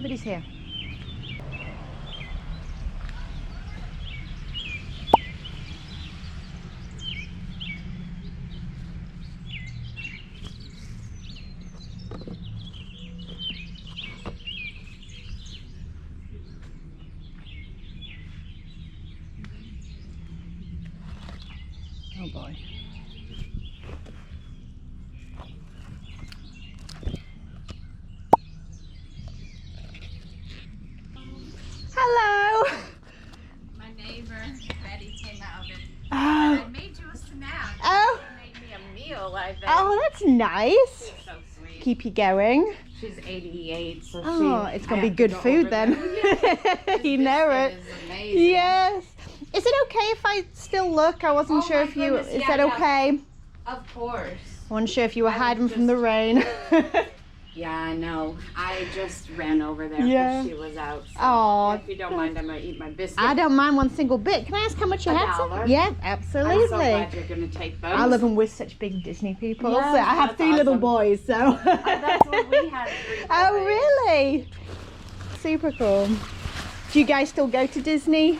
Nobody's here. Oh boy. Hello. My neighbor Betty came out and Oh. I made you a snack. Oh. She made me a meal, I think. Oh, that's nice. She's so sweet. Keep you going. She's 88, so It's gonna be good food then. You know it. Is amazing. Yes. Is it okay if I still look? I wasn't sure if you. Goodness, Is yeah, that okay? Of course. I wasn't sure if you were I was hiding from just- the rain. Yeah, I know. I just ran over there Yeah. because she was out. So Aw. if you don't mind, I'm gonna eat my biscuit. I don't mind one single bit. Can I ask how much you had? $1. Yeah, I'm absolutely. so glad you're gonna take those. I love them with such big Disney people. Yes, So I have that's 3 little awesome. boys, so. That's what we had. 3 Oh, boys. really? Super cool. Do you guys still go to Disney?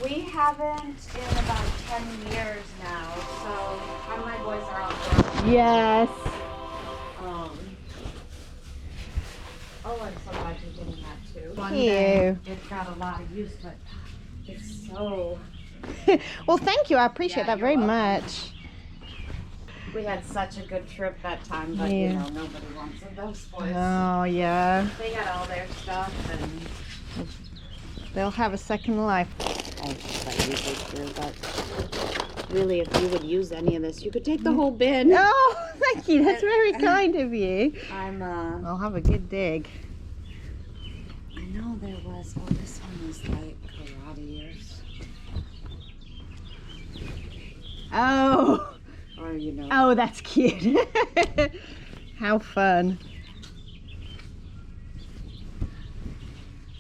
We haven't in about 10 years now, so my boys are all grown. Yes. Oh, I'm so glad you're getting that too. One Thank day you. it got a lot of use, but it's so... Well, thank you. I appreciate Yeah, that very you're welcome. much. We had such a good trip that time, but Yeah. you know, nobody wants it. Those boys, Oh, yeah. they got all their stuff and... They'll have a second life. I usually do, but really, if you would use any of this, you could take the whole bin. Oh, thank you. That's very kind of you. I'm, I'll have a good dig. I know there was, oh, this one was like karate ears. Oh. Or, you know. Oh, that's cute. How fun.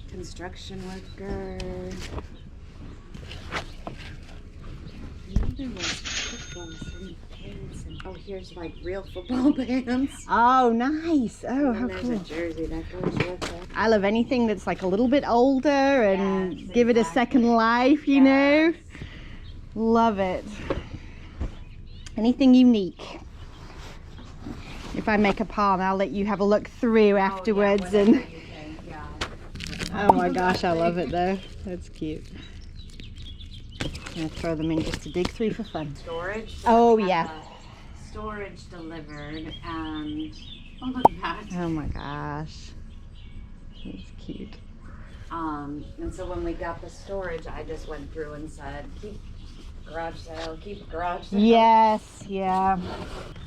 Construction worker. There was footballs and pins and, oh, here's like real football bands. Oh, nice. Oh, And how then there's cool. a jersey that goes with it. I love anything that's like a little bit older and Yes, give it a second exactly. life, you know? Yes. Love it. Anything unique. If I make a palm, I'll let you have a look through afterwards. Oh, yeah, And whatever you think, yeah. oh my gosh, I love it though. That's cute. I'm gonna throw them in just to dig through for fun. Storage. Oh, we yeah. had the storage delivered and, oh, look at that. Oh my gosh. It's cute. And so when we got the storage, I just went through and said, keep garage sale, keep garage sale. Yes, yeah.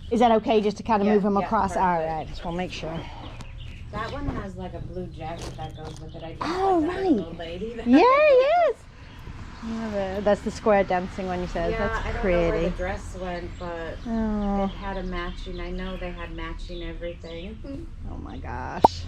Is that okay just to kind of Yeah, move them yeah, across? perfect. All right, just want to make sure. That one has like a blue jacket that goes with it. I just Oh, like that right. little lady. Yeah, yes. Love it. That's the square dancing one you said. Yeah, That's I don't know where pretty. the dress went, but Oh, it had a matching. I know they had matching everything. oh my gosh.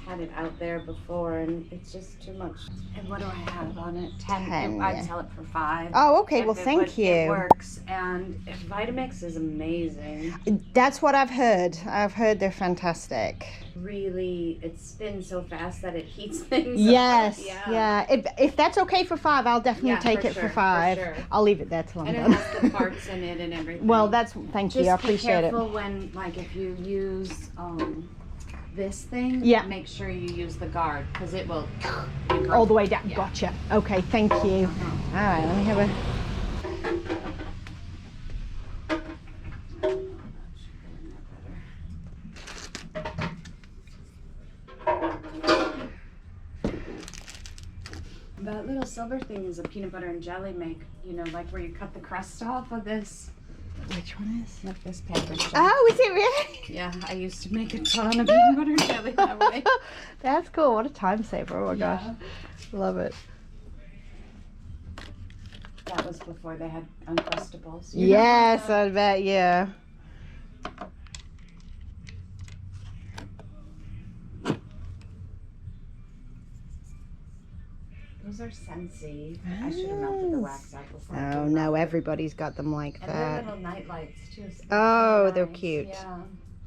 Had it out there before, and it's just too much. And what do I have on it? 10. 10, I'd yeah. sell it for 5. Oh, okay. If Well, it thank would- you. It works, and Vitamix is amazing. That's what I've heard. I've heard they're fantastic. Really, it spins so fast that it heats things. Yes, up. yeah. If that's okay for 5, I'll definitely Yeah, take for it sure, for for 5. sure. I'll leave it there till I'm And it done. has the parts in it and everything. Well, that's thank you. I Just be appreciate it. careful when, like, if you use this thing. Yeah. Make sure you use the guard because it will. All the way down. Yeah. Gotcha. Okay, thank you. All right, let me have a. That little silver thing is a peanut butter and jelly make. You know, like where you cut the crust off of this. Which one is? Like this package. Oh, is it really? Yeah, I used to make a ton of peanut butter and jelly that way. That's cool. What a time saver. Oh my gosh. Yeah. Love it. That was before they had Uncrustables. Yes, I bet, yeah. Those are Scentsy. I should have melted the wax out before. Oh no, everybody's got them like and that. And they're little night lights too. So oh, nice. They're cute. Yeah.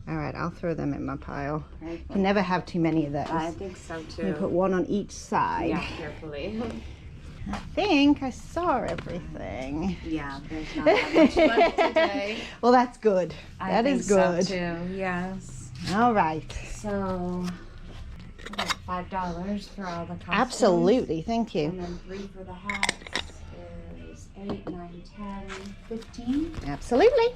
All right, I'll throw them in my pile. Right. You can never have too many of those. I think so too. You put one on each side. Yeah, carefully. I think I saw everything. Yeah, there's not that much left today. Well, that's good. That is good. So too. Yes. All right. So $5 for all the costumes. Absolutely, thank you. And then 3 for the hats is 8, 9, 10, 15. Absolutely.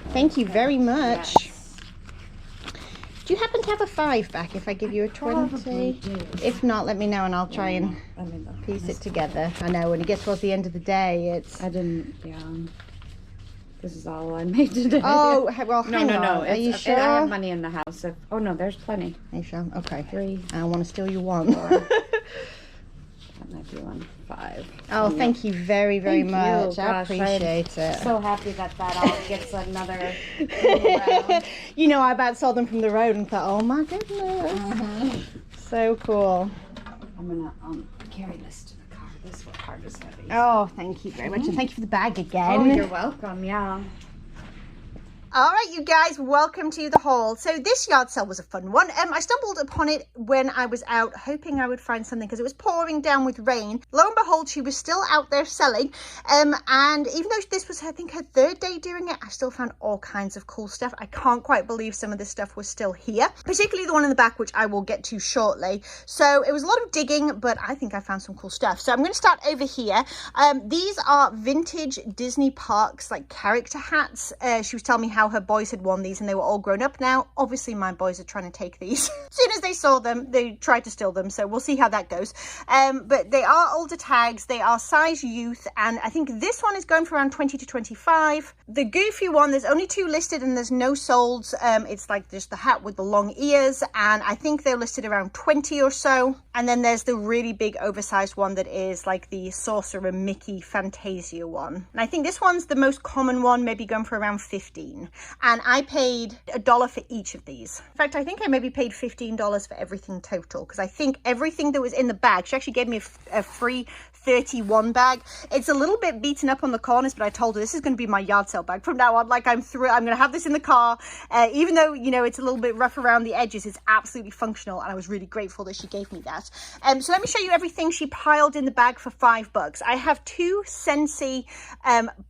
Thank you very much. Yes. Do you happen to have a 5 back if I give you a 20? Probably do. If not, let me know and I'll try and piece it together. I know when you get towards the end of the day, it's... I didn't, yeah. This is all I made today. Oh, well, hang on. No. Are you sure? I have money in the house. Oh, no, there's plenty. Are you sure? Okay. 3. I don't want to steal your one. That might be 1, 5. Oh, thank you very, very much. I Gosh, appreciate it. So happy that all gets another round. You know, I about saw them from the road and thought, oh my goodness. So cool. I'm going to carry this to the car. This part is heavy. Oh, thank you very much. And thank you for the bag again. Oh, you're welcome. Yeah. All right, you guys, welcome to the haul. So this yard sale was a fun one. I stumbled upon it when I was out hoping I would find something because it was pouring down with rain. Lo and behold, she was still out there selling. And even though this was, I think, her 3rd day doing it, I still found all kinds of cool stuff. I can't quite believe some of this stuff was still here, particularly the one in the back, which I will get to shortly. So it was a lot of digging, but I think I found some cool stuff. So I'm going to start over here. These are vintage Disney parks, like character hats. She was telling me how her boys had worn these and they were all grown up now. Obviously my boys are trying to take these. As soon as they saw them, they tried to steal them, so we'll see how that goes. But they are older tags, they are size youth, and I think this one is going for around 20 to 25. The goofy one, there's only 2 listed and there's no solds. It's like just the hat with the long ears, and I think they're listed around 20 or so. And then there's the really big oversized one that is like the Sorcerer Mickey Fantasia one, and I think this one's the most common one, maybe going for around 15. And I paid $1 for each of these. In fact, I think I maybe paid $15 for everything total, because I think everything that was in the bag, she actually gave me a free 31 bag. It's a little bit beaten up on the corners, but I told her this is going to be my yard sale bag from now on. Like, I'm going to have this in the car, even though, you know, it's a little bit rough around the edges. It's absolutely functional, and I was really grateful that she gave me that. So let me show you everything she piled in the bag for $5. I have 2 Scentsy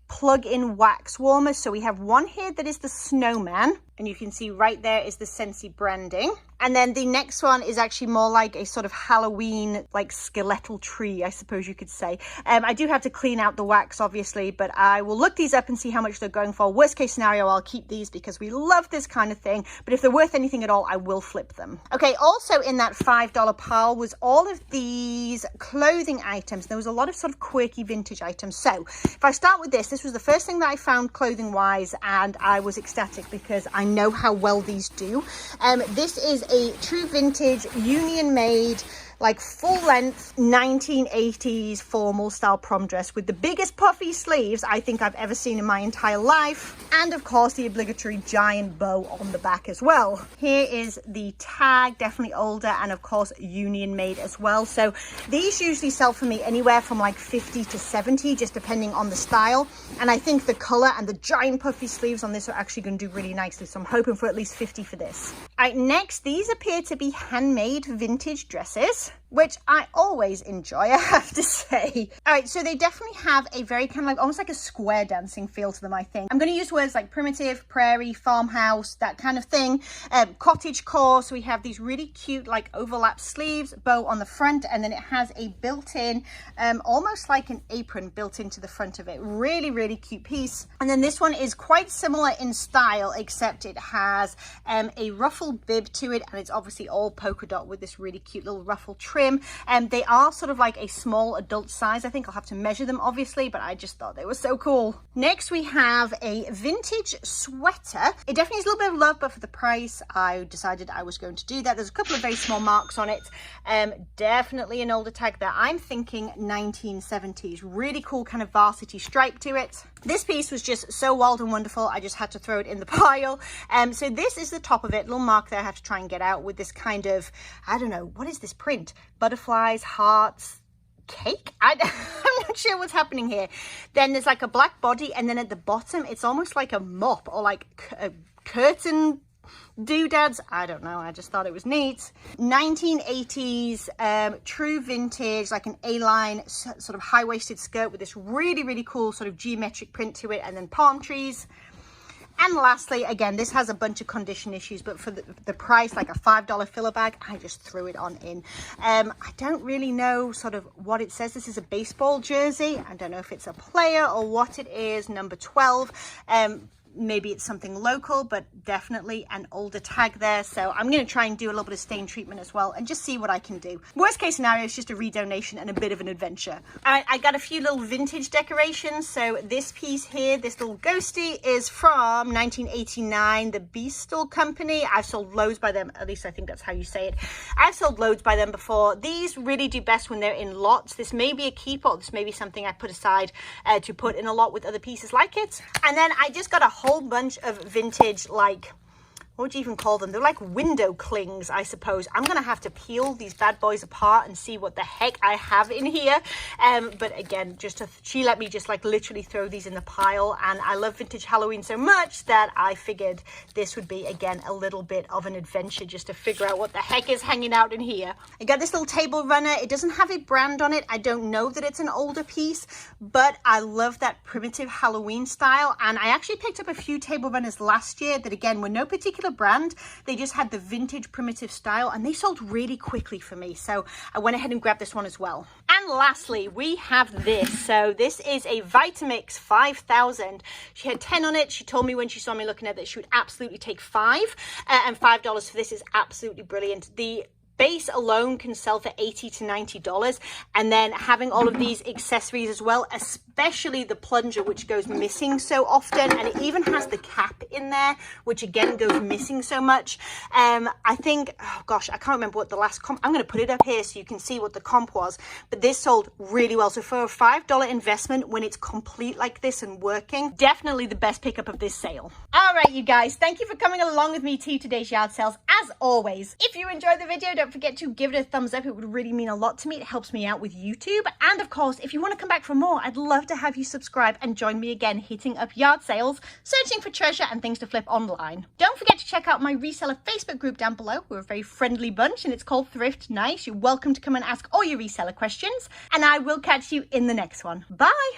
plug-in wax warmers. So we have one here that is the snowman, and you can see right there is the Scentsy branding. And then the next one is actually more like a sort of Halloween, like skeletal tree, I suppose you could say. I do have to clean out the wax, obviously, but I will look these up and see how much they're going for. Worst case scenario, I'll keep these because we love this kind of thing. But if they're worth anything at all, I will flip them. Okay, also in that $5 pile was all of these clothing items. There was a lot of sort of quirky vintage items. So if I start with this was the first thing that I found clothing-wise, and I was ecstatic because I know how well these do. This is a true vintage union made, like full length 1980s formal style prom dress with the biggest puffy sleeves I think I've ever seen in my entire life, and of course the obligatory giant bow on the back as well. Here is the tag, definitely older, and of course union made as well. So these usually sell for me anywhere from like 50 to 70, just depending on the style, and I think the color and the giant puffy sleeves on this are actually going to do really nicely, so I'm hoping for at least 50 for this. All right, next, these appear to be handmade vintage dresses, which I always enjoy, I have to say. All right, so they definitely have a very kind of like almost like a square dancing feel to them, I think. I'm going to use words like primitive, prairie, farmhouse, that kind of thing. Cottage core, so we have these really cute like overlap sleeves, bow on the front, and then it has a built-in, almost like an apron built into the front of it. Really, really cute piece. And then this one is quite similar in style, except it has a ruffled bib to it, and it's obviously all polka dot with this really cute little ruffle trim. They are sort of like a small adult size. I think I'll have to measure them obviously, but I just thought they were so cool. Next we have a vintage sweater. It definitely needs a little bit of love, but for the price I decided I was going to do that. There's a couple of very small marks on it. Definitely an older tag there. I'm thinking 1970s. Really cool kind of varsity stripe to it. This piece was just so wild and wonderful, I just had to throw it in the pile. So this is the top of it, little mark there I have to try and get out with this kind of, I don't know, what is this print? Butterflies, hearts, cake. I'm not sure what's happening here. Then there's like a black body, and then at the bottom it's almost like a mop or like a curtain doodads. I don't know, I just thought it was neat. 1980s true vintage, like an A-line sort of high-waisted skirt with this really cool sort of geometric print to it, and then palm trees. And lastly, again, this has a bunch of condition issues, but for the price, like a $5 filler bag, I just threw it on in. I don't really know sort of what it says. This is a baseball jersey. I don't know if it's a player or what it is, number 12. Maybe it's something local, but definitely an older tag there. So I'm going to try and do a little bit of stain treatment as well and just see what I can do. Worst case scenario is just a redonation and a bit of an adventure. I got a few little vintage decorations. So this piece here, this little ghosty, is from 1989, the Beastal Company. I've sold loads by them, at least I think that's how you say it. I've sold loads by them before. These really do best when they're in lots. This may be a keeper, or this may be something I put aside to put in a lot with other pieces like it. And then I just got a whole bunch of vintage, like, what would you even call them? They're like window clings, I suppose. I'm gonna have to peel these bad boys apart and see what the heck I have in here. But again, she let me just like literally throw these in the pile, and I love vintage Halloween so much that I figured this would be, again, a little bit of an adventure just to figure out what the heck is hanging out in here. I got this little table runner. It doesn't have a brand on it. I don't know that it's an older piece, but I love that primitive Halloween style. And I actually picked up a few table runners last year that, again, were no particular brand. They just had the vintage primitive style, and they sold really quickly for me, so I went ahead and grabbed this one as well. And lastly, we have this. So this is a Vitamix 5000. She had 10 on it. She told me when she saw me looking at it, she would absolutely take 5, and $5 for this is absolutely brilliant. The base alone can sell for $80 to $90, and then having all of these accessories as well, especially the plunger, which goes missing so often, and it even has the cap in there, which again goes missing so much. I think, oh gosh, I can't remember what the last comp, I'm going to put it up here so you can see what the comp was, but this sold really well. So for a $5 investment, when it's complete like this and working, definitely the best pickup of this sale. All right, you guys, thank you for coming along with me to today's yard sales. As always, if you enjoyed the video, don't forget to give it a thumbs up. It would really mean a lot to me. It helps me out with YouTube. And of course, if you want to come back for more, I'd love to have you subscribe and join me again hitting up yard sales, searching for treasure and things to flip online. Don't forget to check out my reseller Facebook group down below. We're a very friendly bunch, and it's called Thrift. Nice. You're welcome to come and ask all your reseller questions, and I will catch you in the next one. Bye.